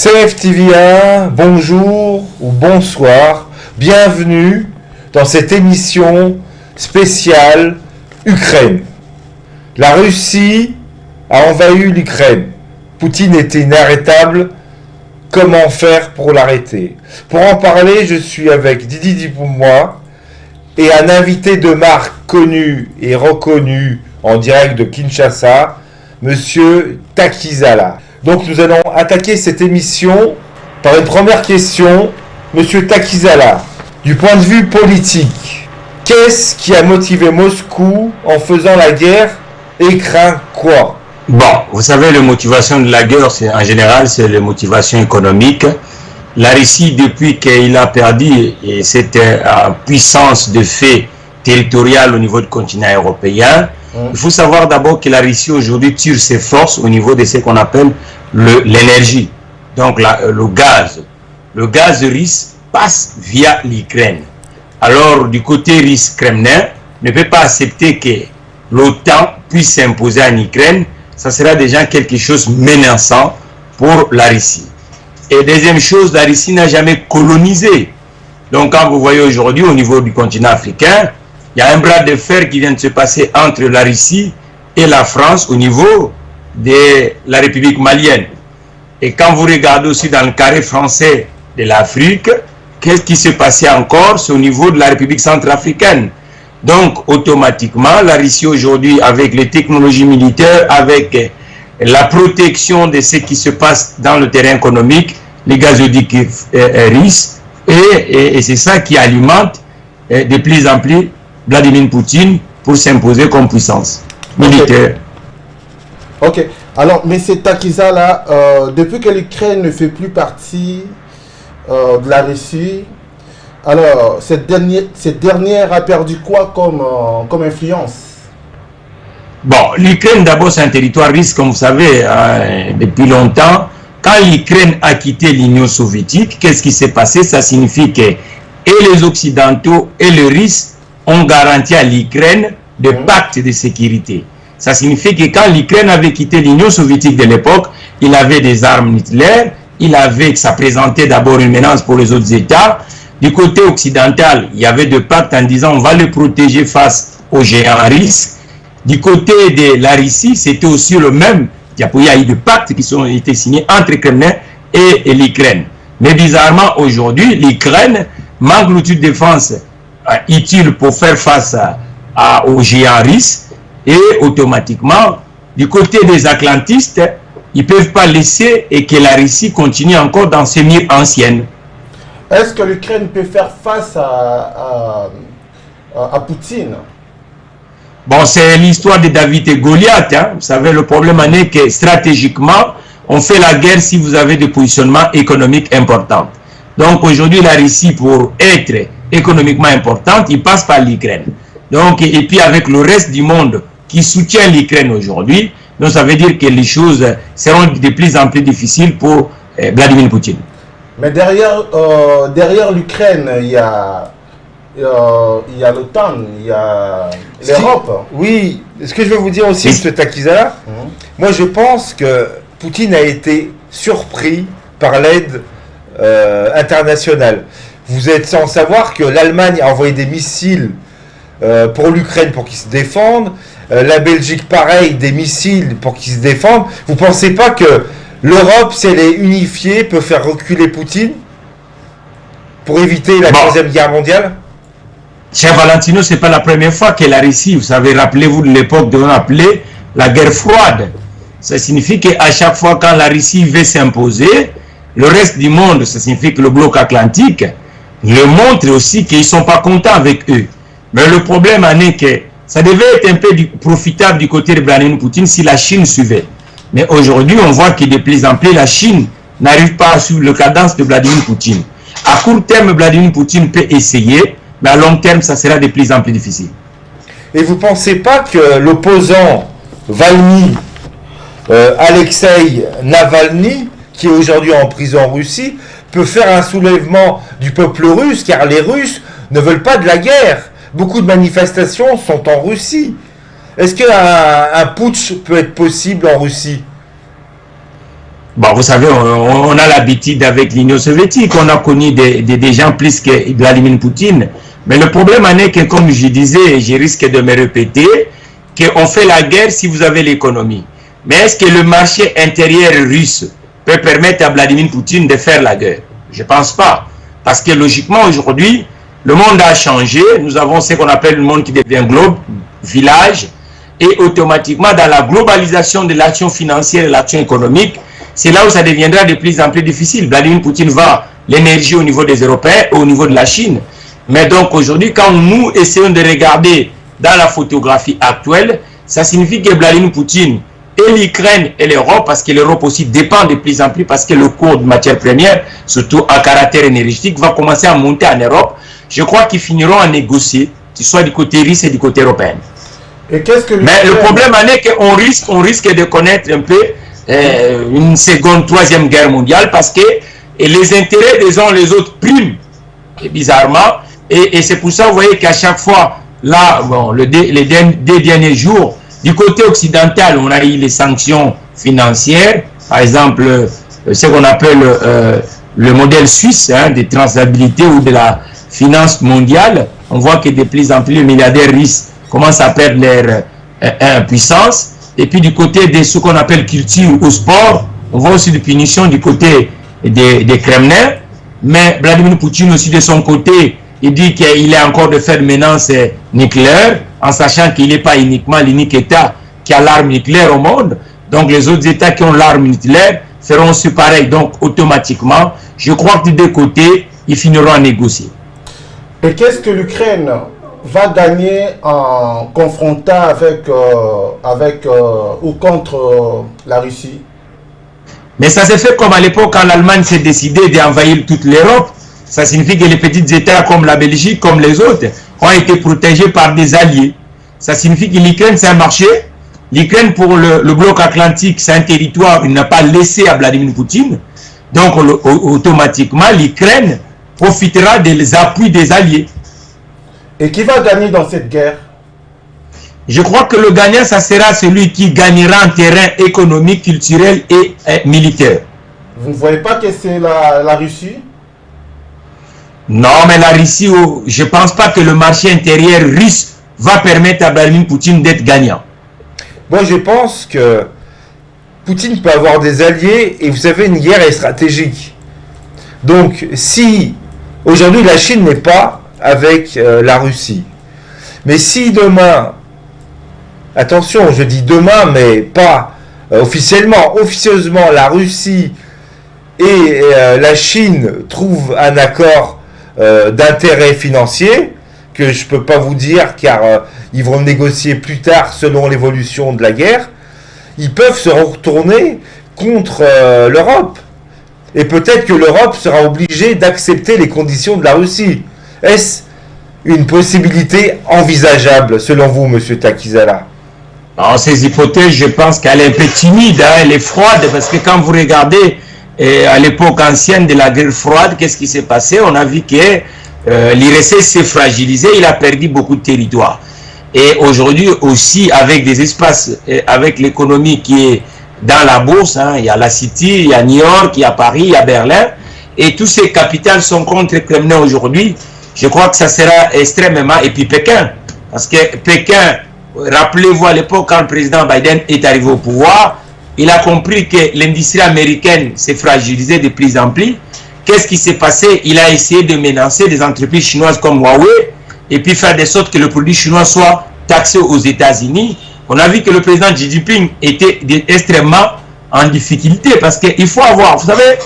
CFTV1, bonjour ou bonsoir, bienvenue dans cette émission spéciale Ukraine. La Russie a envahi l'Ukraine. Poutine était inarrêtable. Comment faire pour l'arrêter? Pour en parler, je suis avec Didi Dipoumois et un invité de marque connu et reconnu en direct de Kinshasa, Monsieur Takizala. Donc nous allons attaquer cette émission par une première question. Monsieur Takizala, du point de vue politique, qu'est-ce qui a motivé Moscou en faisant la guerre et craint quoi? Bon, vous savez, les motivations de la guerre, en général, c'est les motivations économiques. La Russie, depuis qu'il a perdu cette puissance de fait territoriale au niveau du continent européen, il faut savoir d'abord que la Russie aujourd'hui tire ses forces au niveau de ce qu'on appelle l'énergie, donc le gaz. Le gaz russe passe via l'Ukraine. Alors, du côté russe, Kremlin ne peut pas accepter que l'OTAN puisse s'imposer en Ukraine. Ça sera déjà quelque chose de menaçant pour la Russie. Et deuxième chose, la Russie n'a jamais colonisé. Donc, quand vous voyez aujourd'hui au niveau du continent africain, il y a un bras de fer qui vient de se passer entre la Russie et la France au niveau de la République malienne. Et quand vous regardez aussi dans le carré français de l'Afrique, qu'est-ce qui s'est passé encore? C'est au niveau de la République centrafricaine. Donc, automatiquement, la Russie aujourd'hui, avec les technologies militaires, avec la protection de ce qui se passe dans le terrain économique, les gazoducs russes, et c'est ça qui alimente de plus en plus Vladimir Poutine pour s'imposer comme puissance militaire. Ok. Alors, mais c'est Takizala, depuis que l'Ukraine ne fait plus partie de la Russie, alors cette dernière a perdu quoi comme influence? Bon, l'Ukraine d'abord c'est un territoire russe, comme vous savez, depuis longtemps. Quand l'Ukraine a quitté l'Union soviétique, qu'est-ce qui s'est passé? Ça signifie que et les Occidentaux et les Russes ont garanti à l'Ukraine des pactes de sécurité. Ça signifie que quand l'Ukraine avait quitté l'Union soviétique de l'époque, il avait des armes nucléaires, ça présentait d'abord une menace pour les autres États. Du côté occidental, il y avait des pactes en disant on va le protéger face aux géants russes. Du côté de la Russie, c'était aussi le même. Il y a eu des pactes qui ont été signés entre Kremlin et l'Ukraine. Mais bizarrement, aujourd'hui, l'Ukraine manque l'outil de défense utile pour faire face aux géants russes. Et automatiquement, du côté des atlantistes, ils ne peuvent pas laisser et que la Russie continue encore dans ses murs anciennes. Est-ce que l'Ukraine peut faire face à Poutine? Bon, c'est l'histoire de David et Goliath. Hein. Vous savez, le problème est que stratégiquement, on fait la guerre si vous avez des positionnements économiques importants. Donc aujourd'hui, la Russie, pour être économiquement importante, il passe par l'Ukraine. Donc, et puis avec le reste du monde qui soutient l'Ukraine aujourd'hui, donc ça veut dire que les choses seront de plus en plus difficiles pour Vladimir Poutine. Mais derrière l'Ukraine, il y a l'OTAN, il y a l'Europe. Oui, ce que je veux vous dire aussi, M. Takizala, moi je pense que Poutine a été surpris par l'aide internationale. Vous êtes sans savoir que l'Allemagne a envoyé des missiles pour l'Ukraine pour qu'ils se défendent. La Belgique, pareil, des missiles pour qu'ils se défendent. Vous ne pensez pas que l'Europe, si elle est unifiée, peut faire reculer Poutine pour éviter la Troisième Guerre mondiale? Cher Valentino, ce n'est pas la première fois que la Russie, vous savez, rappelez-vous de l'époque de l'on appelait la guerre froide. Ça signifie qu'à chaque fois quand la Russie veut s'imposer, le reste du monde, ça signifie que le bloc atlantique, le montre aussi qu'ils ne sont pas contents avec eux. Mais le problème en est que ça devait être un peu profitable du côté de Vladimir Poutine si la Chine suivait. Mais aujourd'hui, on voit que de plus en plus, la Chine n'arrive pas à suivre le cadence de Vladimir Poutine. À court terme, Vladimir Poutine peut essayer, mais à long terme, ça sera de plus en plus difficile. Et vous ne pensez pas que l'opposant Navalny, Alexei Navalny, qui est aujourd'hui en prison en Russie, peut faire un soulèvement du peuple russe, car les Russes ne veulent pas de la guerre. Beaucoup de manifestations sont en Russie. Est-ce qu'un putsch peut être possible en Russie? Bon, vous savez, on a l'habitude avec l'Union soviétique, on a connu des gens plus que Vladimir Poutine. Mais le problème en est que, comme je disais, et je risque de me répéter, qu'on fait la guerre si vous avez l'économie. Mais est-ce que le marché intérieur russe peut permettre à Vladimir Poutine de faire la guerre? Je ne pense pas. Parce que logiquement, aujourd'hui, le monde a changé. Nous avons ce qu'on appelle le monde qui devient globe, village. Et automatiquement, dans la globalisation de l'action financière et l'action économique, c'est là où ça deviendra de plus en plus difficile. Vladimir Poutine vend l'énergie au niveau des Européens et au niveau de la Chine. Mais donc aujourd'hui, quand nous essayons de regarder dans la photographie actuelle, ça signifie que Vladimir Poutine et l'Ukraine et l'Europe, parce que l'Europe aussi dépend de plus en plus, parce que le cours de matières premières, surtout à caractère énergétique, va commencer à monter en Europe. Je crois qu'ils finiront à négocier, que ce soit du côté russe et du côté européen. Et qu'est-ce que mais le problème en est qu'on risque de connaître un peu une seconde, troisième guerre mondiale, parce que les intérêts des uns les autres priment, bizarrement, et c'est pour ça, vous voyez qu'à chaque fois, là, bon, les deux derniers jours, du côté occidental, on a eu les sanctions financières, par exemple, ce qu'on appelle le modèle suisse de transabilité ou de la finance mondiale. On voit que de plus en plus les milliardaires russes commencent à perdre leur puissance. Et puis du côté de ce qu'on appelle culture ou sport, on voit aussi des punitions du côté des Kremlin. Mais Vladimir Poutine aussi de son côté, il dit qu'il est encore de faire menace nucléaire, en sachant qu'il n'est pas uniquement l'unique État qui a l'arme nucléaire au monde. Donc les autres États qui ont l'arme nucléaire feront aussi pareil. Donc automatiquement, je crois que des deux côtés, ils finiront à négocier. Et qu'est-ce que l'Ukraine va gagner en confrontant avec ou contre la Russie? Mais ça s'est fait comme à l'époque quand l'Allemagne s'est décidée d'envahir toute l'Europe. Ça signifie que les petits États comme la Belgique, comme les autres, ont été protégés par des alliés. Ça signifie que l'Ukraine, c'est un marché. L'Ukraine, pour le bloc atlantique, c'est un territoire qu'il n'a pas laissé à Vladimir Poutine. Donc, automatiquement, l'Ukraine profitera des appuis des alliés. Et qui va gagner dans cette guerre? Je crois que le gagnant, ça sera celui qui gagnera en terrain économique, culturel et militaire. Vous ne voyez pas que c'est la Russie? Non, mais la Russie, je ne pense pas que le marché intérieur russe va permettre à Vladimir Poutine d'être gagnant. Moi, je pense que Poutine peut avoir des alliés et vous savez, une guerre est stratégique. Donc, si aujourd'hui la Chine n'est pas avec la Russie, mais si demain, attention, je dis demain, mais pas officieusement, la Russie et la Chine trouvent un accord d'intérêt financier, que je ne peux pas vous dire car ils vont négocier plus tard selon l'évolution de la guerre, ils peuvent se retourner contre l'Europe. Et peut-être que l'Europe sera obligée d'accepter les conditions de la Russie. Est-ce une possibilité envisageable selon vous, monsieur Takizala? Alors, ces hypothèses, je pense qu'elle est un peu timide, elle est froide, parce que quand vous regardez à l'époque ancienne de la guerre froide, qu'est-ce qui s'est passé? On a vu que l'URSS s'est fragilisé, il a perdu beaucoup de territoire. Et aujourd'hui aussi, avec des espaces, avec l'économie qui est dans la bourse, il y a la City, il y a New York, il y a Paris, il y a Berlin, et tous ces capitales sont contre le Kremlin aujourd'hui. Je crois que ça sera extrêmement... Et puis Pékin, parce que Pékin, rappelez-vous à l'époque quand le président Biden est arrivé au pouvoir, il a compris que l'industrie américaine s'est fragilisée de plus en plus. Qu'est-ce qui s'est passé? Il a essayé de menacer des entreprises chinoises comme Huawei et puis faire de sorte que le produit chinois soit taxé aux États-Unis. On a vu que le président Xi Jinping était extrêmement en difficulté parce qu'il faut avoir, vous savez,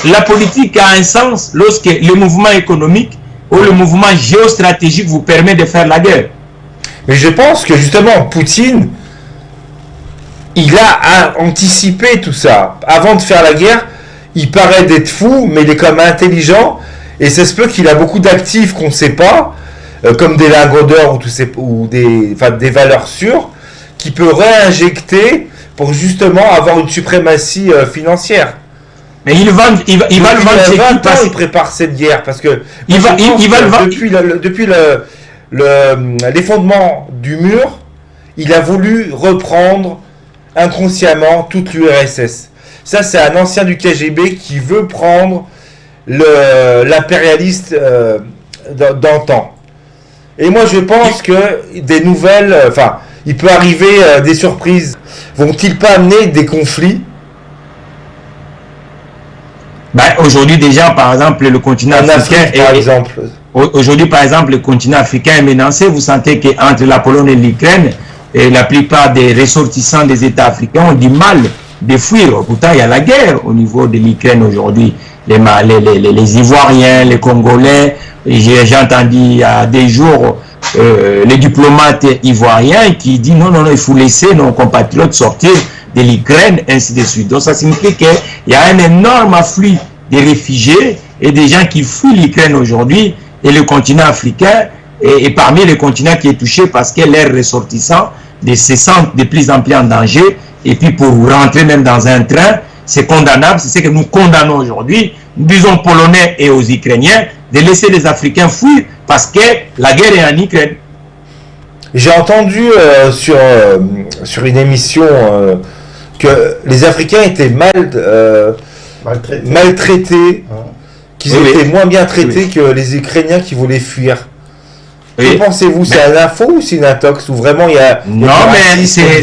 la politique a un sens lorsque le mouvement économique ou le mouvement géostratégique vous permet de faire la guerre. Mais je pense que justement, Poutine, il a anticipé tout ça. Avant de faire la guerre, il paraît d'être fou, mais il est quand même intelligent. Et ça se peut qu'il a beaucoup d'actifs qu'on ne sait pas, comme des lingots d'or ou des valeurs sûres, qu'il peut réinjecter pour justement avoir une suprématie financière. Mais il va le vendre. Il prépare cette guerre parce que il va le vendre depuis l'effondrement du mur. Il a voulu reprendre inconsciemment toute l'URSS. Ça, c'est un ancien du KGB qui veut prendre l'impérialiste d'antan. Et moi, je pense que des nouvelles... Enfin, il peut arriver des surprises. Vont-ils pas amener des conflits? Aujourd'hui, déjà, par exemple, le continent africain... Aujourd'hui, par exemple, le continent africain est menacé. Vous sentez qu'entre la Pologne et l'Ukraine, la plupart des ressortissants des États africains ont du mal de fuir. Pourtant, il y a la guerre au niveau de l'Ukraine aujourd'hui. Les Ivoiriens, les Congolais, j'ai entendu il y a des jours les diplomates ivoiriens qui disent non, il faut laisser nos compatriotes sortir de l'Ukraine, ainsi de suite. Donc ça signifie qu'il y a un énorme afflux de réfugiés et des gens qui fuient l'Ukraine aujourd'hui, et le continent africain est parmi les continents qui est touché parce que leurs ressortissants se sentent de plus en plus en danger, et puis pour rentrer même dans un train, c'est condamnable. C'est ce que nous condamnons aujourd'hui. Nous disons aux Polonais et aux Ukrainiens de laisser les Africains fuir parce que la guerre est en Ukraine. J'ai entendu sur une émission que les Africains étaient maltraités, qu'ils étaient moins bien traités que les Ukrainiens qui voulaient fuir. Que pensez-vous? C'est un info ou c'est une intox? Ou vraiment il y a... Non, mais c'est...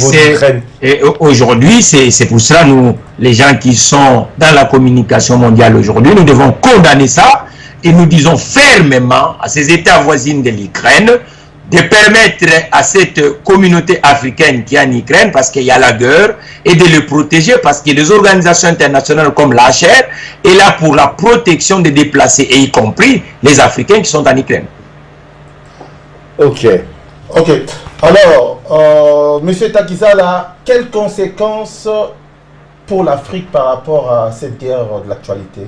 Aujourd'hui, c'est pour ça, nous, les gens qui sont dans la communication mondiale aujourd'hui, nous devons condamner ça et nous disons fermement à ces États voisins de l'Ukraine de permettre à cette communauté africaine qui est en Ukraine, parce qu'il y a la guerre, et de le protéger, parce que les organisations internationales comme l'HR est là pour la protection des déplacés, et y compris les Africains qui sont en Ukraine. Ok. Alors, Monsieur Takizala, quelles conséquences pour l'Afrique par rapport à cette guerre de l'actualité?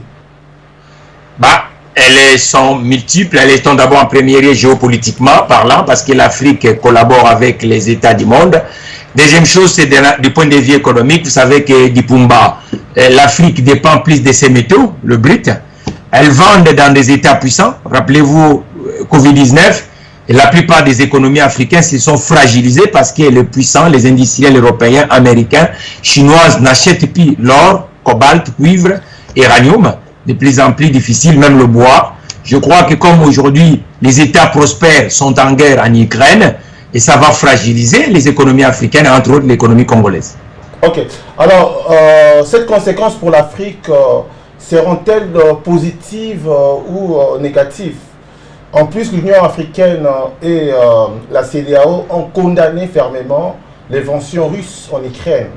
Elles sont multiples. Elles sont d'abord en premier lieu géopolitiquement parlant, parce que l'Afrique collabore avec les États du monde. Deuxième chose, c'est du point de vue économique. Vous savez que Dipumba, l'Afrique dépend plus de ses métaux, le brut. Elles vendent dans des États puissants. Rappelez-vous, Covid-19, la plupart des économies africaines se sont fragilisées parce que les puissants, les industriels européens, américains, chinois n'achètent plus l'or, cobalt, cuivre, uranium. De plus en plus difficile, même le bois. Je crois que comme aujourd'hui les États prospères sont en guerre en Ukraine, et ça va fragiliser les économies africaines, entre autres l'économie congolaise. Ok. Alors, cette conséquence pour l'Afrique seront-elles positives ou négatives? En plus, l'Union africaine et la CEDEAO ont condamné fermement l'invasion russe en Ukraine.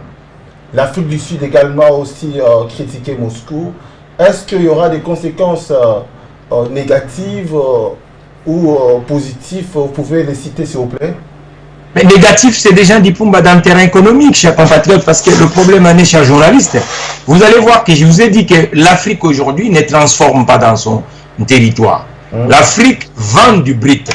L'Afrique du Sud également aussi critiqué Moscou. Est-ce qu'il y aura des conséquences négatives ou positives? Vous pouvez les citer, s'il vous plaît? Mais négatif, c'est déjà Dipumba dans le terrain économique, chers compatriotes, parce que le problème en est, chers journalistes. Vous allez voir que je vous ai dit que l'Afrique aujourd'hui ne transforme pas dans son territoire. L'Afrique vend du brut.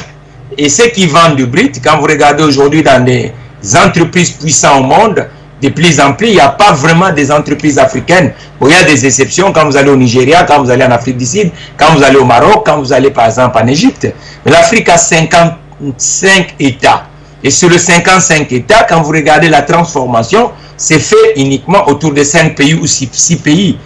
Et ceux qui vendent du brut, quand vous regardez aujourd'hui dans les entreprises puissantes au monde, de plus en plus, il n'y a pas vraiment des entreprises africaines. Bon, il y a des exceptions quand vous allez au Nigeria, quand vous allez en Afrique du Sud, quand vous allez au Maroc, quand vous allez par exemple en Égypte. Mais l'Afrique a 55 États. Et sur les 55 États, quand vous regardez la transformation, c'est fait uniquement autour de 5 pays ou 6 pays.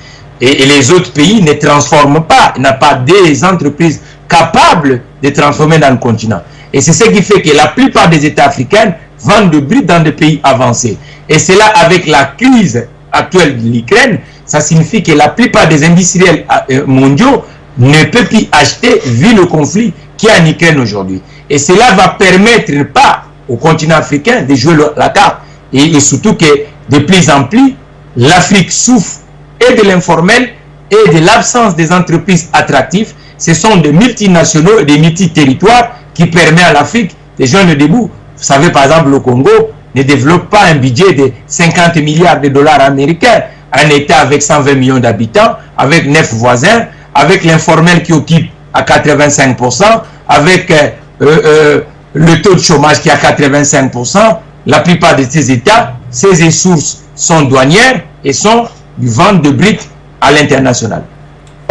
Et les autres pays ne transforment pas. Il n'y a pas des entreprises capables de transformer dans le continent. Et c'est ce qui fait que la plupart des États africains vendent du brut dans des pays avancés. Et c'est là, avec la crise actuelle de l'Ukraine, ça signifie que la plupart des industriels mondiaux ne peuvent plus acheter vu le conflit qui est en Ukraine aujourd'hui. Et cela va permettre pas au continent africain de jouer la carte. Et surtout que de plus en plus, l'Afrique souffre et de l'informel et de l'absence des entreprises attractives. Ce sont des multinationaux et des multi-territoires qui permettent à l'Afrique de joindre debout. Vous savez, par exemple, le Congo ne développe pas un budget de 50 milliards de dollars américains. Un État avec 120 millions d'habitants, avec 9 voisins, avec l'informel qui occupe à 85%, avec le taux de chômage qui est à 85%. La plupart de ces États, ces ressources sont douanières et sont du vente de briques à l'international.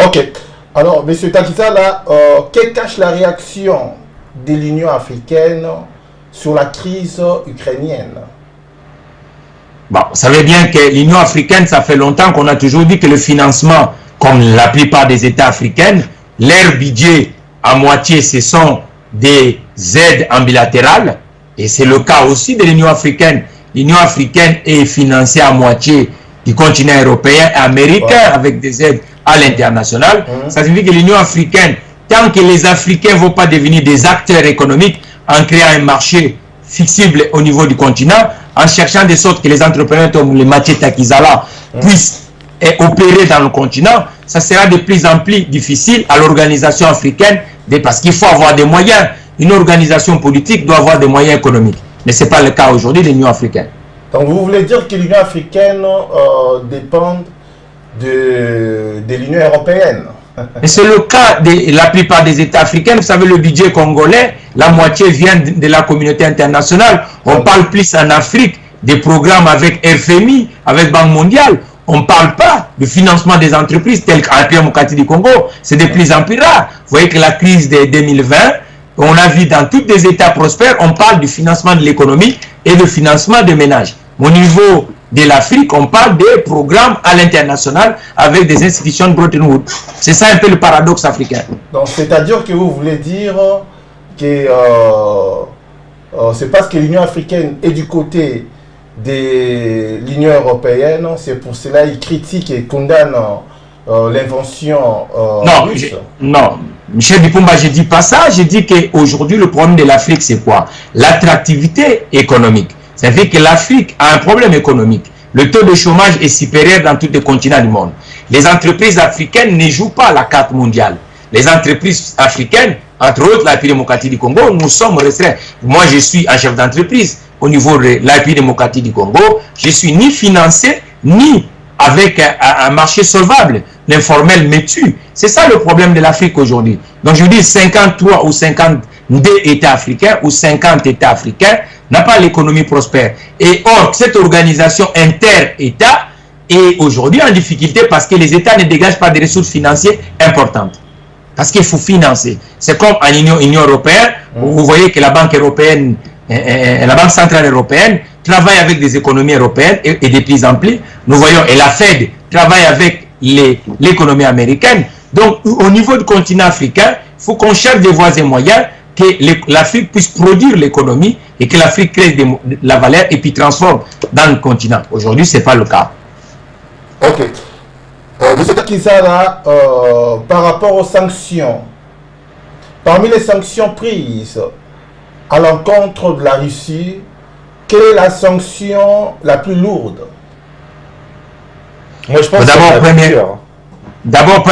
Ok. Alors, M. Takizala, que cache la réaction de l'Union africaine sur la crise ukrainienne? Bon, vous savez bien que l'Union africaine, ça fait longtemps qu'on a toujours dit que le financement, comme la plupart des États africains, leur budget à moitié, ce sont des aides en bilatéral. Et c'est le cas aussi de l'Union africaine. L'Union africaine est financée à moitié du continent européen et américain avec des aides à l'international. Ça signifie que l'Union africaine, tant que les Africains ne vont pas devenir des acteurs économiques en créant un marché fixible au niveau du continent, en cherchant de sorte que les entrepreneurs comme les Mathieu Takizala puissent opérer dans le continent, ça sera de plus en plus difficile à l'organisation africaine parce qu'il faut avoir des moyens. Une organisation politique doit avoir des moyens économiques. Mais ce n'est pas le cas aujourd'hui de l'Union africaine. Donc vous voulez dire que l'Union africaine dépend de l'Union européenne? Et c'est le cas de la plupart des États africains. Vous savez, le budget congolais, la moitié vient de la communauté internationale. On parle plus en Afrique des programmes avec FMI, avec Banque mondiale. On ne parle pas du financement des entreprises telles qu'à Pierre Mokati du Congo. C'est de plus en plus rare. Vous voyez que la crise de 2020, on a vu dans tous les États prospères, on parle du financement de l'économie et du financement des ménages. Au niveau de l'Afrique, on parle des programmes à l'international avec des institutions de Bretton Woods. C'est ça un peu le paradoxe africain. Donc, c'est-à-dire que vous voulez dire que c'est parce que l'Union africaine est du côté de l'Union européenne, c'est pour cela qu'ils critiquent et condamnent l'invention russe. Non, Michel Dupumba, je ne dis pas ça. Je dis qu'aujourd'hui, le problème de l'Afrique, c'est quoi? L'attractivité économique. Ça veut dire que l'Afrique a un problème économique. Le taux de chômage est supérieur dans tous les continents du monde. Les entreprises africaines ne jouent pas la carte mondiale. Les entreprises africaines, entre autres l'API démocratique du Congo, nous sommes restreints. Moi, je suis un chef d'entreprise au niveau de l'API démocratique du Congo. Je ne suis ni financé, ni avec un marché solvable. L'informel me tue. C'est ça le problème de l'Afrique aujourd'hui. Donc, je vous dis 53 ou 52 États africains ou 50 États africains n'a pas l'économie prospère. Et or, cette organisation inter-État est aujourd'hui en difficulté parce que les États ne dégagent pas de ressources financières importantes. Parce qu'il faut financer. C'est comme en Union européenne, où vous voyez que la Banque européenne, la Banque centrale européenne travaille avec des économies européennes et de plus en plus. Nous voyons, et la Fed travaille avec l'économie américaine. Donc, au niveau du continent africain, il faut qu'on cherche des voies et moyens que l'Afrique puisse produire l'économie et que l'Afrique crée de la valeur et puis transforme dans le continent. Aujourd'hui, ce n'est pas le cas. Ok. Monsieur Takizala, par rapport aux sanctions, parmi les sanctions prises à l'encontre de la Russie, quelle est la sanction la plus lourde? Moi, je pense que d'abord,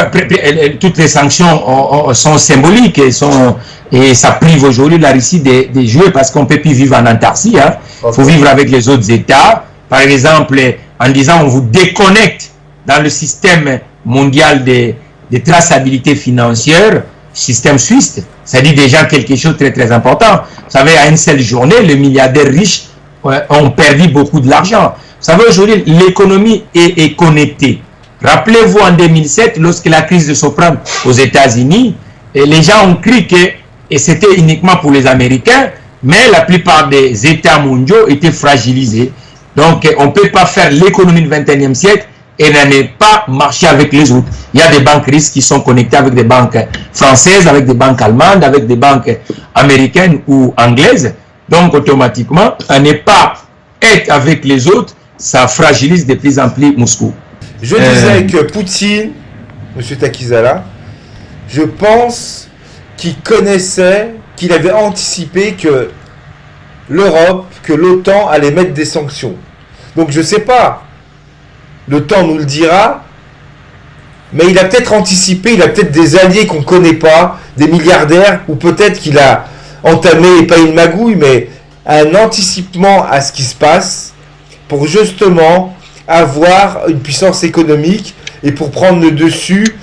toutes les sanctions sont symboliques et ça prive aujourd'hui la Russie de jouer parce qu'on ne peut plus vivre en Antarctique. Il faut vivre avec les autres États. Par exemple, en disant on vous déconnecte dans le système mondial de traçabilité financière, système suisse, ça dit déjà quelque chose de très très important. Vous savez, à une seule journée, les milliardaires riches ont perdu beaucoup de l'argent. Vous savez, aujourd'hui, l'économie est connectée. Rappelez-vous en 2007, lorsque la crise de subprime aux États-Unis, les gens ont cru que c'était uniquement pour les Américains, mais la plupart des États mondiaux étaient fragilisés. Donc, on ne peut pas faire l'économie du XXIe siècle et ne pas marcher avec les autres. Il y a des banques risques qui sont connectées avec des banques françaises, avec des banques allemandes, avec des banques américaines ou anglaises. Donc, automatiquement, à ne pas être avec les autres, ça fragilise de plus en plus Moscou. Je disais que Poutine, M. Takizala, je pense qu'il connaissait, qu'il avait anticipé que l'Europe, que l'OTAN allait mettre des sanctions. Donc je ne sais pas, le temps nous le dira, mais il a peut-être anticipé, il a peut-être des alliés qu'on ne connaît pas, des milliardaires, ou peut-être qu'il a entamé, pas une magouille, mais un anticipement à ce qui se passe, pour justement avoir une puissance économique et pour prendre le dessus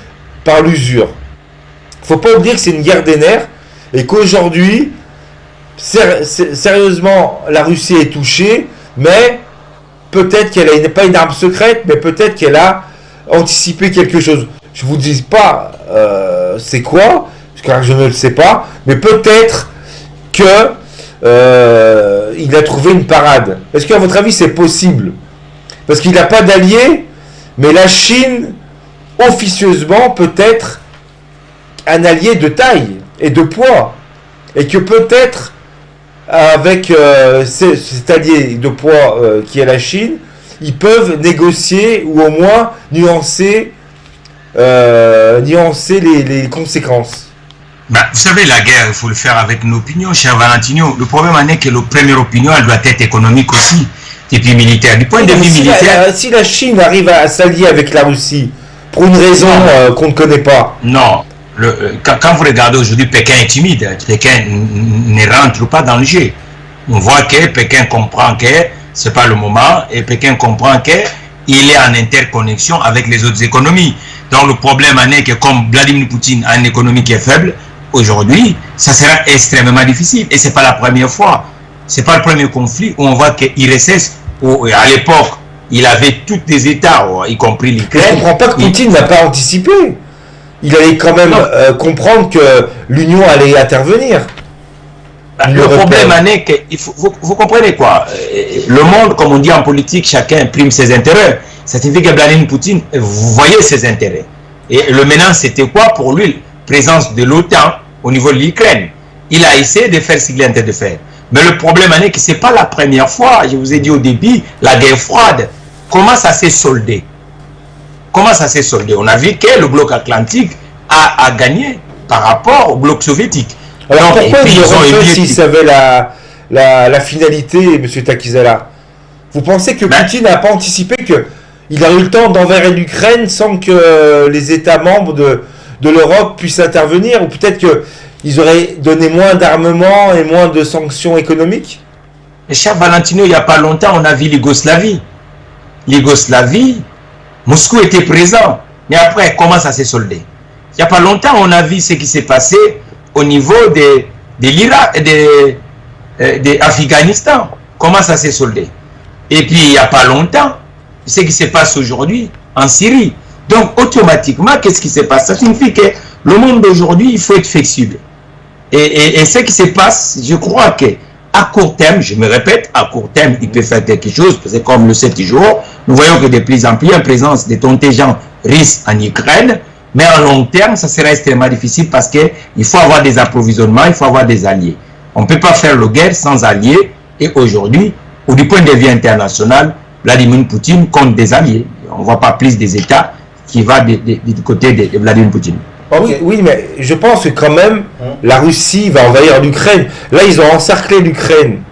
par l'usure. Il ne faut pas oublier que c'est une guerre des nerfs et qu'aujourd'hui, sérieusement, la Russie est touchée, mais peut-être qu'elle n'a pas une arme secrète, mais peut-être qu'elle a anticipé quelque chose. Je ne vous dis pas c'est quoi, car je ne le sais pas, mais peut-être que il a trouvé une parade. Est-ce qu'à votre avis c'est possible? Parce qu'il n'a pas d'alliés, mais la Chine, officieusement, peut être un allié de taille et de poids. Et que peut-être, avec cet allié de poids qui est la Chine, ils peuvent négocier ou au moins nuancer les conséquences. Bah, vous savez, la guerre, il faut le faire avec une opinion, cher Valentino. Le problème est que la première opinion, elle doit être économique aussi, et puis militaire. Du point de vue militaire... Si la Chine arrive à s'allier avec la Russie, pour une raison qu'on ne connaît pas... Non. Quand vous regardez aujourd'hui, Pékin est timide. Pékin ne rentre pas dans le jeu. On voit que Pékin comprend que ce n'est pas le moment, et Pékin comprend qu'il est en interconnexion avec les autres économies. Donc le problème est que comme Vladimir Poutine a une économie qui est faible, aujourd'hui, ça sera extrêmement difficile. Et ce n'est pas la première fois. Ce n'est pas le premier conflit où on voit que l'IRSS, à l'époque, il avait tous les États, y compris l'Ukraine. Je ne comprends pas que Poutine n'a pas anticipé. Il allait quand même comprendre que l'Union allait intervenir. Le problème est que, vous comprenez quoi? Le monde, comme on dit en politique, chacun prime ses intérêts. Ça signifie que Vladimir Poutine, vous voyez ses intérêts. Et le menace, c'était quoi pour lui? Présence de l'OTAN au niveau de l'Ukraine. Il a essayé de faire ce qu'il était de faire. Mais le problème est que ce n'est pas la première fois. Je vous ai dit au début, la guerre froide. Comment ça s'est soldé? Comment ça s'est soldé? On a vu que le bloc atlantique a gagné par rapport au bloc soviétique. Alors pourquoi ils auraient fait s'ils savaient la finalité, M. Takizala? Vous pensez que Poutine n'a pas anticipé qu'il a eu le temps d'envahir l'Ukraine sans que les États membres de l'Europe puissent intervenir? Ou peut-être qu'ils auraient donné moins d'armement et moins de sanctions économiques? Mais cher Valentino, il n'y a pas longtemps, on a vu l'Yougoslavie. L'Yougoslavie, Moscou était présent. Mais après, comment ça s'est soldé? Il n'y a pas longtemps, on a vu ce qui s'est passé au niveau de l'Irak et de l'Afghanistan. Comment ça s'est soldé? Et puis, il n'y a pas longtemps, ce qui se passe aujourd'hui en Syrie. Donc, automatiquement, qu'est-ce qui se passe? Ça signifie que le monde d'aujourd'hui, il faut être flexible. Et ce qui se passe, je crois que à court terme, je me répète, à court terme, il peut faire quelque chose, parce que comme le 7 jours, nous voyons que de plus en plus, en présence des contingents russes en Ukraine, mais à long terme, ça sera extrêmement difficile parce qu'il faut avoir des approvisionnements, il faut avoir des alliés. On ne peut pas faire la guerre sans alliés, et aujourd'hui, du point de vue international, Vladimir Poutine compte des alliés. On ne voit pas plus des États qui vont du côté de Vladimir Poutine. Okay. Oui, mais je pense que quand même, la Russie va envahir l'Ukraine. Là, ils ont encerclé l'Ukraine.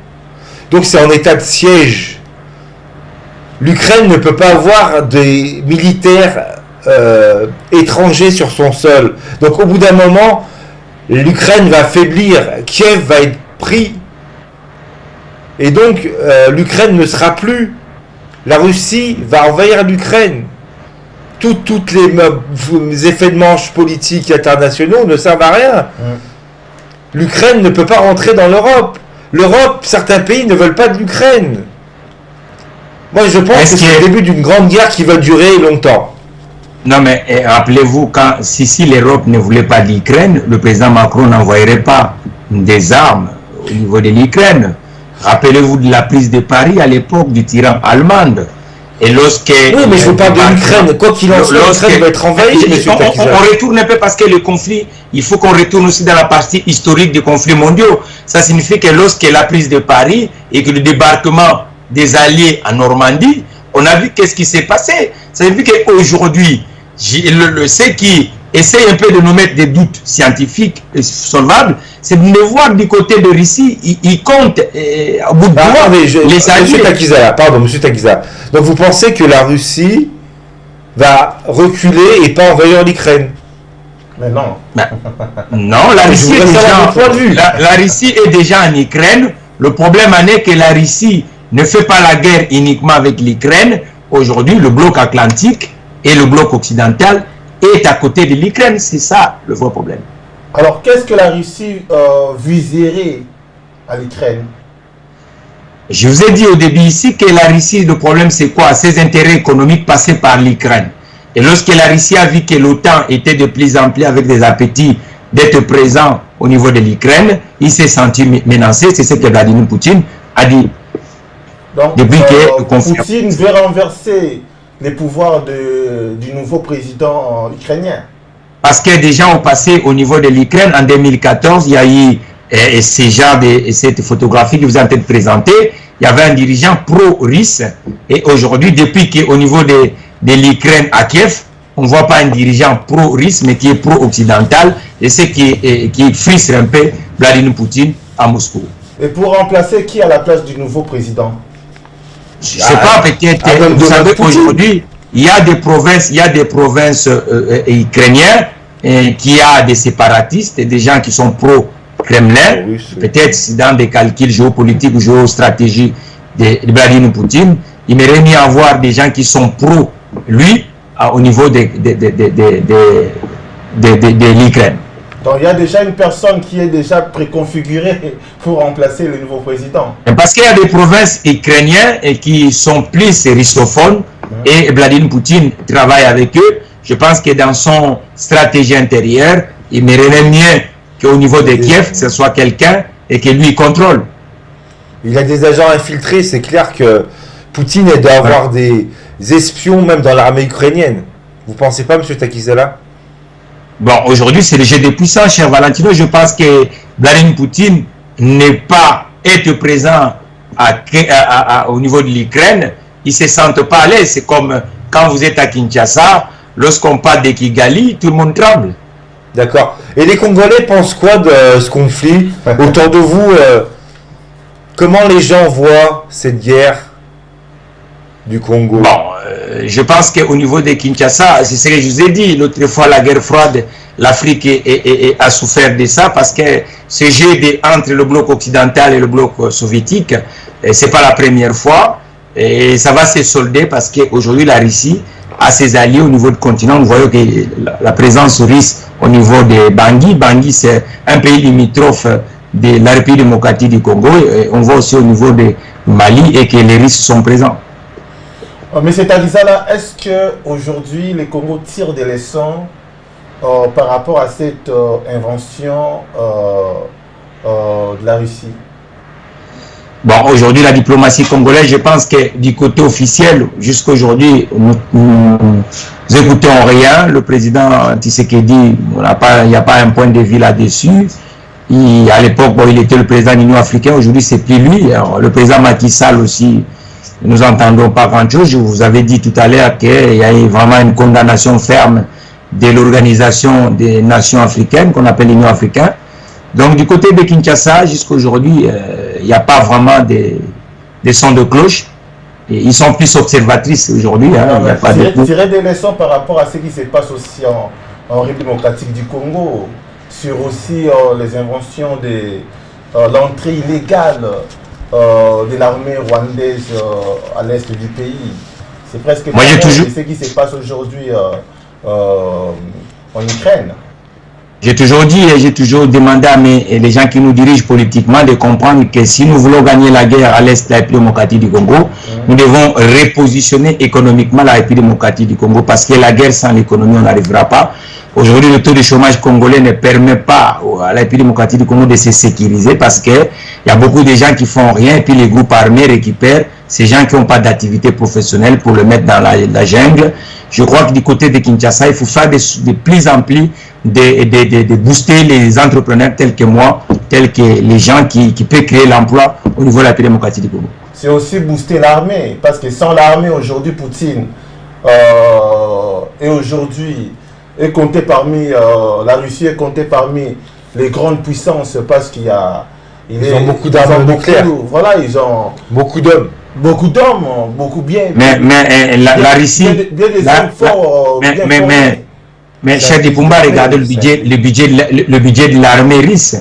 Donc, c'est en état de siège. L'Ukraine ne peut pas avoir des militaires étrangers sur son sol. Donc, au bout d'un moment, l'Ukraine va faiblir. Kiev va être pris. Et donc, l'Ukraine ne sera plus. La Russie va envahir l'Ukraine. Toutes les effets de manche politiques internationaux ne servent à rien. L'Ukraine ne peut pas rentrer dans l'Europe. L'Europe, certains pays ne veulent pas de l'Ukraine. Moi, je pense que c'est le début d'une grande guerre qui va durer longtemps. Non, mais rappelez-vous, si l'Europe ne voulait pas de l'Ukraine, le président Macron n'envoyerait pas des armes au niveau de l'Ukraine. Rappelez-vous de la prise de Paris à l'époque du tyran allemand. Et lorsque... Oui, mais je vous parle de l'Ukraine. Quoi qu'il en soit, l'Ukraine va être envahie. On retourne un peu parce que le conflit, il faut qu'on retourne aussi dans la partie historique des conflits mondiaux. Ça signifie que lorsque la prise de Paris et que le débarquement des Alliés en Normandie, on a vu qu'est-ce qui s'est passé. Ça signifie qu'aujourd'hui, ceux qui essayent un peu de nous mettre des doutes scientifiques et solvables, c'est de voir du côté de Russie, ils comptent au bout de doigt les Alliés. Monsieur Takizala. Donc vous pensez que la Russie va reculer et pas envahir l'Ukraine? Mais non. Non, la Russie est déjà en Ukraine. Le problème est que la Russie ne fait pas la guerre uniquement avec l'Ukraine. Aujourd'hui, le bloc atlantique et le bloc occidental est à côté de l'Ukraine. C'est ça le vrai problème. Alors, qu'est-ce que la Russie viserait à l'Ukraine? Je vous ai dit au début ici que la Russie, le problème c'est quoi? Ses intérêts économiques passaient par l'Ukraine. Et lorsque la Russie a vu que l'OTAN était de plus en plus avec des appétits d'être présent au niveau de l'Ukraine, il s'est senti menacé. C'est ce que Vladimir Poutine a dit. Donc, depuis que Poutine veut renverser les pouvoirs du nouveau président ukrainien. Parce que déjà au passé, au niveau de l'Ukraine, en 2014, il y a eu cette photographie que vous êtes en train de présenter. Il y avait un dirigeant pro-russe. Et aujourd'hui, depuis qu'au niveau de l'Ukraine à Kiev, on ne voit pas un dirigeant pro-russe, mais qui est pro-occidental. Et c'est qui frustre un peu Vladimir Poutine à Moscou. Et pour remplacer qui à la place du nouveau président? Je ne sais pas, peut-être, vous savez, aujourd'hui, il y a des provinces ukrainiennes qui a des séparatistes, des gens qui sont pro-Kremlin, peut-être dans des calculs géopolitiques ou géostratégiques de Vladimir Poutine. Il m'aimerait mieux avoir des gens qui sont pro-lui au niveau de l'Ukraine. Donc il y a déjà une personne qui est déjà préconfigurée pour remplacer le nouveau président. Parce qu'il y a des provinces ukrainiennes qui sont plus russophones et Vladimir Poutine travaille avec eux. Je pense que dans son stratégie intérieure, il mériterait mieux qu'au niveau de Kiev, ce soit quelqu'un et que lui contrôle. Il a des agents infiltrés, c'est clair que Poutine doit avoir des espions même dans l'armée ukrainienne. Vous pensez pas, M. Takizala? Bon, aujourd'hui, c'est le jeu de puissance, cher Valentino. Je pense que Vladimir Poutine n'est pas être présent au niveau de l'Ukraine. Il ne se sent pas à l'aise. C'est comme quand vous êtes à Kinshasa, lorsqu'on parle de Kigali, tout le monde tremble. D'accord. Et les Congolais pensent quoi de ce conflit autour de vous? Comment les gens voient cette guerre du Congo? Bon, je pense qu'au niveau de Kinshasa, c'est ce que je vous ai dit, l'autre fois, la guerre froide, l'Afrique a souffert de ça parce que ce jeu entre le bloc occidental et le bloc soviétique, c'est pas la première fois et ça va se solder parce qu'aujourd'hui, la Russie a ses alliés au niveau du continent. Nous voyons que la présence russe au niveau de Bangui. Bangui, c'est un pays limitrophe de la République démocratique du Congo. Et on voit aussi au niveau de Mali et que les Russes sont présents. Mais c'est à dire là, est-ce qu'aujourd'hui, les Congos tirent des leçons par rapport à cette invention de la Russie? Bon, aujourd'hui, la diplomatie congolaise, je pense que du côté officiel, jusqu'à aujourd'hui, nous écoutons rien. Le président Tshisekedi, il n'y a pas un point de vue là-dessus. À l'époque, bon, il était le président de l'Union africaine. Aujourd'hui, c'est plus lui. Alors, le président Macky Sall aussi, nous n'entendons pas grand-chose. Je vous avais dit tout à l'heure qu'il y a eu vraiment une condamnation ferme de l'Organisation des Nations africaines, qu'on appelle l'Union africaine. Donc, du côté de Kinshasa, jusqu'à aujourd'hui, il n'y a pas vraiment des sons de cloche. Et ils sont plus observatrices aujourd'hui. Tirer des leçons par rapport à ce qui se passe aussi en République démocratique du Congo, sur aussi les inventions de l'entrée illégale de l'armée rwandaise à l'est du pays. C'est presque ce qui se passe aujourd'hui en Ukraine. J'ai toujours dit et j'ai toujours demandé à les gens qui nous dirigent politiquement de comprendre que si nous voulons gagner la guerre à l'est de la République démocratique du Congo, nous devons repositionner économiquement la République démocratique du Congo parce que la guerre sans l'économie, on n'arrivera pas. Aujourd'hui, le taux de chômage congolais ne permet pas à la République démocratique du Congo de se sécuriser parce qu'il y a beaucoup de gens qui font rien et puis les groupes armés récupèrent ces gens qui n'ont pas d'activité professionnelle pour le mettre dans la jungle. Je crois que du côté de Kinshasa, il faut faire de plus en plus de booster les entrepreneurs tels que moi, tels que les gens qui peuvent créer l'emploi au niveau de la République démocratique du Congo. C'est aussi booster l'armée, parce que sans l'armée, aujourd'hui, Poutine est compté parmi, la Russie est comptée parmi les grandes puissances, parce qu'il y a... Ils ont beaucoup d'armes nucléaires. Voilà, ils ont... Beaucoup d'hommes. Beaucoup d'hommes, beaucoup bien. Mais la Russie... Mais cher Dipumba, regardez le budget de l'armée russe.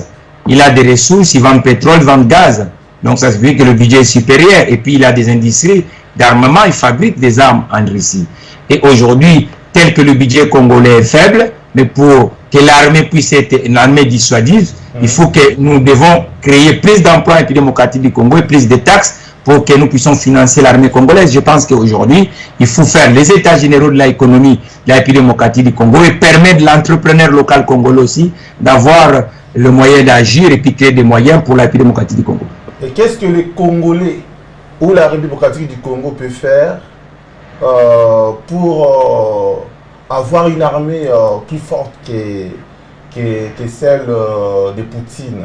Il a des ressources, il vend pétrole, il vend gaz. Donc ça veut dire que le budget est supérieur. Et puis il a des industries d'armement, il fabrique des armes en Russie. Et aujourd'hui, tel que le budget congolais est faible, mais pour que l'armée puisse être une armée dissuasive, il faut que nous devons créer plus d'emplois en République démocratique du Congo et plus de taxes pour que nous puissions financer l'armée congolaise. Je pense qu'aujourd'hui, il faut faire les états généraux de l'économie de la République démocratique du Congo et permettre l'entrepreneur local congolais aussi d'avoir le moyen d'agir et puis créer des moyens pour la République démocratique du Congo. Et qu'est-ce que les Congolais où la République démocratique du Congo peut faire pour avoir une armée plus forte que celle de Poutine?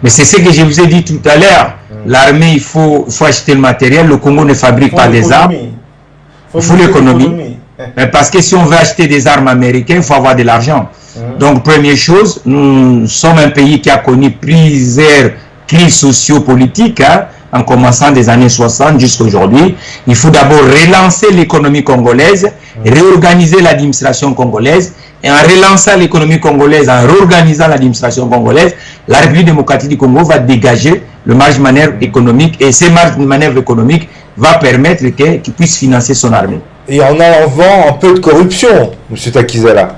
Mais c'est ce que je vous ai dit tout à l'heure. L'armée, il faut acheter le matériel. Le Congo ne fabrique pas des armes. Il faut l'économie. Parce que si on veut acheter des armes américaines, il faut avoir de l'argent. Donc, première chose, nous sommes un pays qui a connu plusieurs crises socio-politiques, hein, en commençant des années 60 jusqu'à aujourd'hui. Il faut d'abord relancer l'économie congolaise, réorganiser l'administration congolaise. Et en relançant l'économie congolaise, en réorganisant l'administration congolaise, la République démocratique du Congo va dégager le marge de manœuvre économique. Et ces marges de manœuvre économiques va permettre qu'il puisse financer son armée. Et en enlevant un peu de corruption, M. Takizala.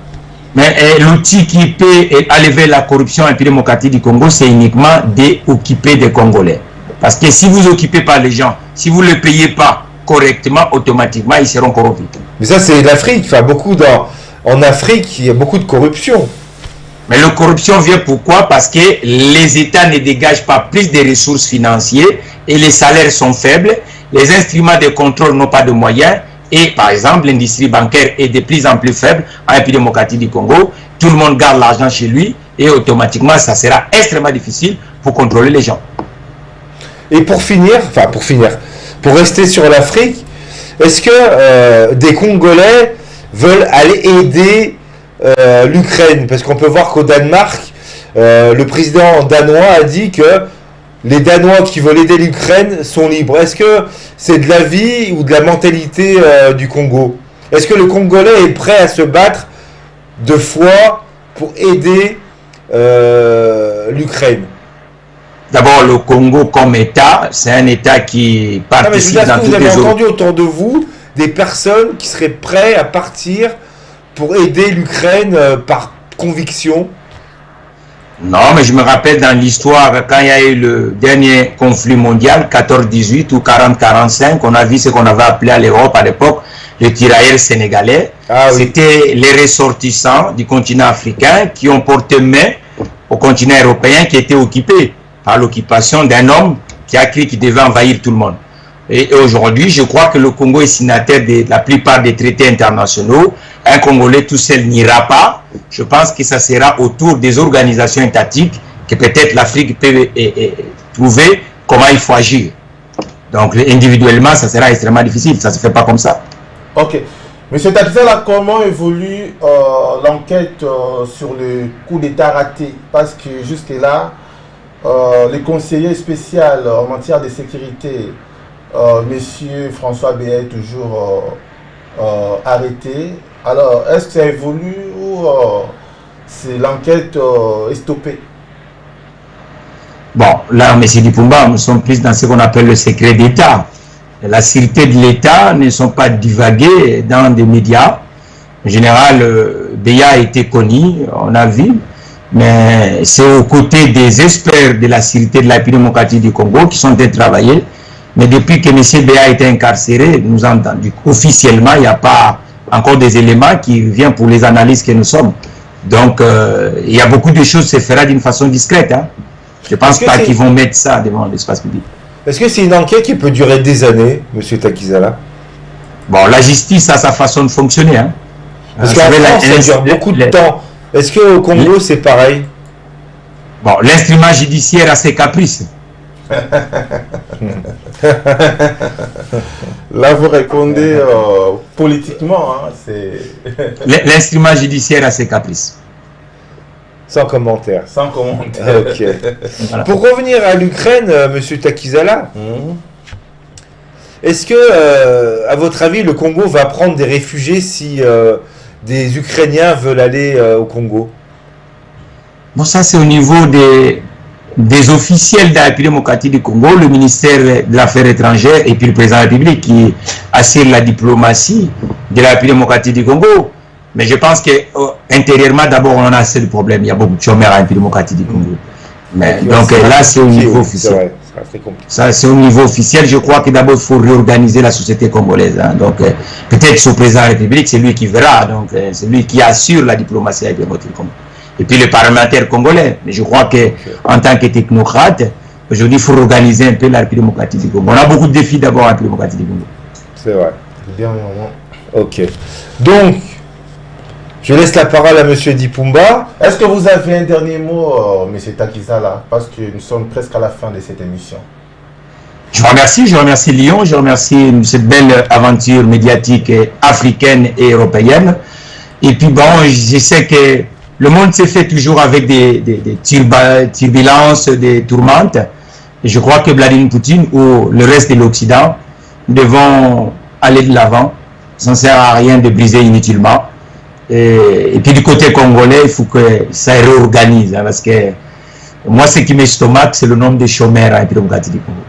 Mais l'outil qui peut enlever la corruption en République démocratique du Congo, c'est uniquement d'occuper des Congolais. Parce que si vous occupez pas les gens, si vous ne les payez pas correctement, automatiquement, ils seront corrompus. Mais ça, c'est l'Afrique. Enfin, en Afrique, il y a beaucoup de corruption. Mais la corruption vient pourquoi? Parce que les États ne dégagent pas plus de ressources financières et les salaires sont faibles, les instruments de contrôle n'ont pas de moyens et par exemple l'industrie bancaire est de plus en plus faible en République démocratique du Congo. Tout le monde garde l'argent chez lui et automatiquement ça sera extrêmement difficile pour contrôler les gens. Et pour rester sur l'Afrique, est-ce que des Congolais veulent aller aider l'Ukraine? Parce qu'on peut voir qu'au Danemark, le président danois a dit que les Danois qui veulent aider l'Ukraine sont libres. Est-ce que c'est de la vie ou de la mentalité du Congo? Est-ce que le Congolais est prêt à se battre de foi pour aider l'Ukraine? D'abord, le Congo comme État, c'est un État qui participe dans toutes les... Vous avez entendu autour de vous des personnes qui seraient prêtes à partir pour aider l'Ukraine par conviction? Non, mais je me rappelle dans l'histoire, quand il y a eu le dernier conflit mondial, 14-18 ou 40-45, on a vu ce qu'on avait appelé à l'Europe à l'époque, les tirailleurs sénégalais. Ah, oui. C'était les ressortissants du continent africain qui ont porté main au continent européen qui était occupé par l'occupation d'un homme qui a cru qu'il devait envahir tout le monde. Et aujourd'hui, je crois que le Congo est signataire de la plupart des traités internationaux. Un Congolais tout seul n'ira pas. Je pense que ça sera autour des organisations étatiques que peut-être l'Afrique peut trouver comment il faut agir. Donc individuellement, ça sera extrêmement difficile. Ça ne se fait pas comme ça. Ok. Monsieur Takizala, comment évolue l'enquête sur le coup d'État raté? Parce que jusque-là, les conseillers spéciaux en matière de sécurité, Monsieur François Béat est toujours arrêté. Alors, est-ce que ça évolue ou l'enquête est stoppée? Bon, là, M. Dipumba, nous sommes plus dans ce qu'on appelle le secret d'État. La sécurité de l'État ne sont pas divulguées dans des médias. En général, Béat a été connu, on a vu, mais c'est aux côtés des experts de la sécurité de la République démocratique du Congo qui sont en train de travailler. Mais depuis que M. Béat a été incarcéré, nous avons entendu officiellement, il n'y a pas encore des éléments qui viennent pour les analyses que nous sommes. Donc, il y a beaucoup de choses qui se feront d'une façon discrète. Hein. Je ne pense pas qu'ils vont mettre ça devant l'espace public. Est-ce que c'est une enquête qui peut durer des années, M. Takizala? Bon, la justice a sa façon de fonctionner. Hein. Parce qu'en France, ça dure beaucoup de temps. Est-ce qu'au Congo, c'est pareil? Bon, l'instrument judiciaire a ses caprices. Là, vous répondez politiquement. Hein, l'instrument judiciaire a ses caprices. Sans commentaire. Sans commentaire. Ok. Voilà. Pour revenir à l'Ukraine, M. Takizala, est-ce que, à votre avis, le Congo va prendre des réfugiés si des Ukrainiens veulent aller au Congo? Bon, ça c'est au niveau des officiels de la République démocratique du Congo, le ministère de l'Affaires étrangères et puis le président de la République qui assure la diplomatie de la République démocratique du Congo. Mais je pense qu'intérieurement, d'abord, on en a assez de problèmes. Il y a beaucoup de chômeurs en République démocratique du Congo. Mais, donc là, c'est au niveau officiel. Ça, c'est au niveau officiel. Je crois que d'abord, il faut réorganiser la société congolaise. Hein. Donc, peut-être sur le président de la République, c'est lui qui verra. Donc, c'est lui qui assure la diplomatie avec le Congo. Et puis les parlementaires congolais. Mais je crois qu'en tant que technocrate, Aujourd'hui, il faut organiser un peu la République démocratique du Congo. On a beaucoup de défis d'abord en République démocratique du Congo. C'est vrai. Dernièrement. Ok. Donc, je laisse la parole à Monsieur Dipumba. Est-ce que vous avez un dernier mot, M. Takizala, parce que nous sommes presque à la fin de cette émission. Je remercie Lyon, je remercie cette belle aventure médiatique africaine et européenne. Et puis bon, je sais que le monde s'est fait toujours avec des turbulences, des tourmentes. Et je crois que Vladimir Poutine ou le reste de l'Occident devons aller de l'avant. Ça ne sert à rien de briser inutilement. Et puis du côté congolais, il faut que ça réorganise. Hein, parce que moi, ce qui m'estomaque, c'est le nombre de chômeurs à République du Congo.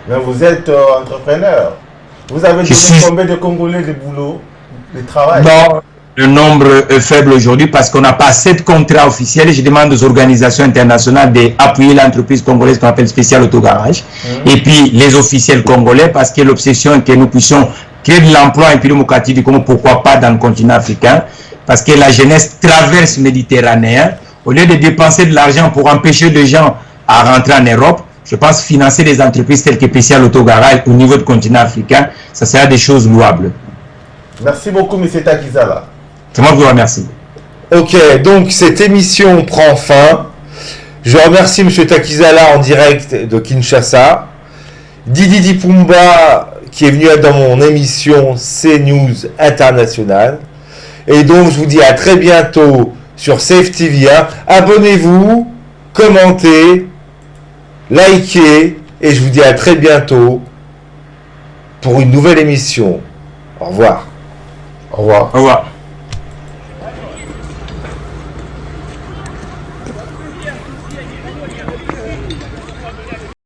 Mais vous êtes entrepreneur. Vous avez donné combien de Congolais de boulot, de travail? Non, le nombre est faible aujourd'hui parce qu'on n'a pas assez de contrats officiels. Je demande aux organisations internationales d'appuyer l'entreprise congolaise qu'on appelle Spécial Autogarage. Et puis les officiels congolais, parce que l'obsession est que nous puissions créer de l'emploi en République démocratique du Congo, pourquoi pas dans le continent africain, parce que la jeunesse traverse méditerranéen. Au lieu de dépenser de l'argent pour empêcher des gens à rentrer en Europe, je pense financer des entreprises telles que Spécial Autogarage au niveau du continent africain, ça sera des choses louables. Merci beaucoup, M. Takizala. C'est moi qui vous remercie. Ok, donc cette émission prend fin. Je remercie M. Takizala en direct de Kinshasa. Didi Dipumba qui est venu dans mon émission CNews International. Et donc je vous dis à très bientôt sur Safe TV. Abonnez-vous, commentez, likez et je vous dis à très bientôt pour une nouvelle émission. Au revoir. Au revoir. Au revoir.